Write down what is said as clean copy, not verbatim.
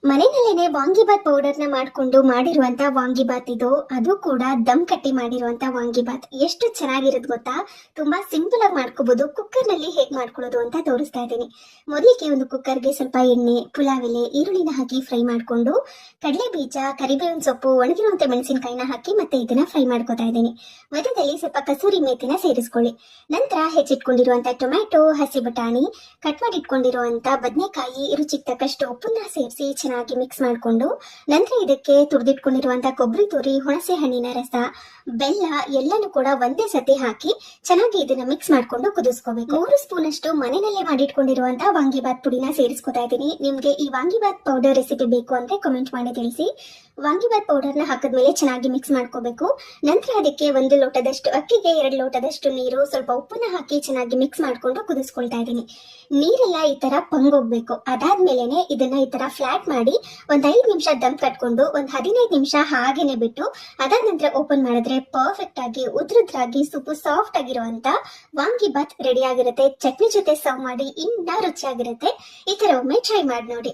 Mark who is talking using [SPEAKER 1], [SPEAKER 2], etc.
[SPEAKER 1] ಮನೆಯಲ್ಲೇನೆ vangibath powder ನ ಮಾಡ್ಕೊಂಡು ಮಾಡಿರುವಂತ ವಾಂಗಿಬಾತ್ ಇದು. ಅದು ಕೂಡ ದಮ್ ಕಟ್ಟಿ ಮಾಡಿರುವಂತ ವಾಂಗಿಬಾತ್ ಎಷ್ಟು ಚೆನ್ನಾಗಿರೋದು ಗೊತ್ತಾ. ತುಂಬಾ ಸಿಂಪಲ್ ಆಗಿ ಮಾಡ್ಕೋಬಹುದು. ಕುಕ್ಕರ್ ನಲ್ಲಿ ಹೇಗ್ ಮಾಡ್ಕೊಳ್ಳೋದು ಅಂತ ತೋರಿಸ್ತಾ ಇದ್ದೀನಿ. ಮೊದಲಿಗೆ ಒಂದು ಕುಕ್ಕರ್ಗೆ ಸ್ವಲ್ಪ ಎಣ್ಣೆ, ಪುಲಾವ್ ಎಲೆ, ಈರುಳ್ಳಿನ ಹಾಕಿ ಫ್ರೈ ಮಾಡ್ಕೊಂಡು ಕಡಲೆ ಬೀಜ, ಕರಿಬೇವಿನ ಸೊಪ್ಪು, ಒಣಗಿರುವಂತ ಮೆಣಸಿನಕಾಯಿನ ಹಾಕಿ ಮತ್ತೆ ಇದನ್ನ ಫ್ರೈ ಮಾಡ್ಕೋತಾ ಇದ್ದೀನಿ. ಮಧ್ಯದಲ್ಲಿ ಸ್ವಲ್ಪ ಕಸೂರಿ ಮೇಥಿನ ಸೇರಿಸ್ಕೊಳ್ಳಿ. ನಂತರ ಹೆಚ್ಚಿಟ್ಕೊಂಡಿರುವಂತ ಟೊಮ್ಯಾಟೊ, ಹಸಿ ಬಟಾಣಿ, ಕಟ್ ಮಾಡಿ ಇಟ್ಕೊಂಡಿರುವಂತ ಬದನೆಕಾಯಿ, ರುಚಿಗೆ ತಕ್ಕಷ್ಟು ಉಪ್ಪನ್ನ ಸೇರಿಸಿ ಚೆನ್ನಾಗಿ ಮಿಕ್ಸ್ ಮಾಡಿಕೊಂಡು ನಂತರ ಇದಕ್ಕೆ ತುರಿದಿಟ್ಕೊಂಡಿರುವಂತಹ ಕೊಬ್ಬರಿ ತುರಿ, ಹುಣಸೆ ಹಣ್ಣಿನ ರಸ, ಬೆಲ್ಲ ಎಲ್ಲನೂ ಕೂಡ ಒಂದೇ ಸತಿ ಹಾಕಿ ಚೆನ್ನಾಗಿ ಇದನ್ನ ಮಿಕ್ಸ್ ಮಾಡ್ಕೊಂಡು ಕುದಿಸ್ಕೋಬೇಕು. 3 ಸ್ಪೂನ್ ಅಷ್ಟು ಮನೆಯಲ್ಲೇ ಮಾಡಿಟ್ಕೊಂಡಿರುವಂತಹ ವಾಂಗಿಬಾತ್ ಪುಡಿನ ಸೇರಿಸ್ಕೊತಾ ಇದ್ದೀನಿ. ನಿಮ್ಗೆ ಈ ವಾಂಗಿಬಾತ್ ಪೌಡರ್ ರೆಸಿಪಿ ಬೇಕು ಅಂದ್ರೆ ಕಮೆಂಟ್ ಮಾಡಿ ತಿಳಿಸಿ. ವಾಂಗಿಬಾತ್ ಪೌಡರ್ ನ ಹಾಕಿದ್ಮೇಲೆ ಚೆನ್ನಾಗಿ ಮಿಕ್ಸ್ ಮಾಡ್ಕೋಬೇಕು. ನಂತರ ಅದಕ್ಕೆ 1 ಲೋಟದಷ್ಟು ಅಕ್ಕಿಗೆ 2 ಲೋಟದಷ್ಟು ನೀರು, ಸ್ವಲ್ಪ ಉಪ್ಪನ್ನ ಹಾಕಿ ಚೆನ್ನಾಗಿ ಮಿಕ್ಸ್ ಮಾಡ್ಕೊಂಡು ಕುದಿಸ್ಕೊಳ್ತಾ ಇದ್ದೀನಿ. ನೀರೆಲ್ಲ ಈ ತರ ಪಂಗೋಗ್ಬೇಕು. ಅದಾದ್ಮೇಲೆ ಇದನ್ನ ಈ ತರ ಫ್ಲಾಟ್ ಮಾಡಿ 5 ನಿಮಿಷ ದಮ್ ಕಟ್ಕೊಂಡು 15 ನಿಮಿಷ ಹಾಗೇನೆ ಬಿಟ್ಟು ಅದಾದ ನಂತರ ಓಪನ್ ಮಾಡಿದ್ರೆ ಪರ್ಫೆಕ್ಟ್ ಆಗಿ ಉದ್ರುದ್ರಾಗಿ ಸೂಪರ್ ಸಾಫ್ಟ್ ಆಗಿರುವಂತ ವಾಂಗಿಬಾತ್ ರೆಡಿ ಆಗಿರುತ್ತೆ. ಚಟ್ನಿ ಜೊತೆ ಸರ್ವ್ ಮಾಡಿ ಇನ್ನ ರುಚಿಯಾಗಿರುತ್ತೆ. ಈ ತರ ಒಮ್ಮೆ ಟ್ರೈ ಮಾಡಿ ನೋಡಿ.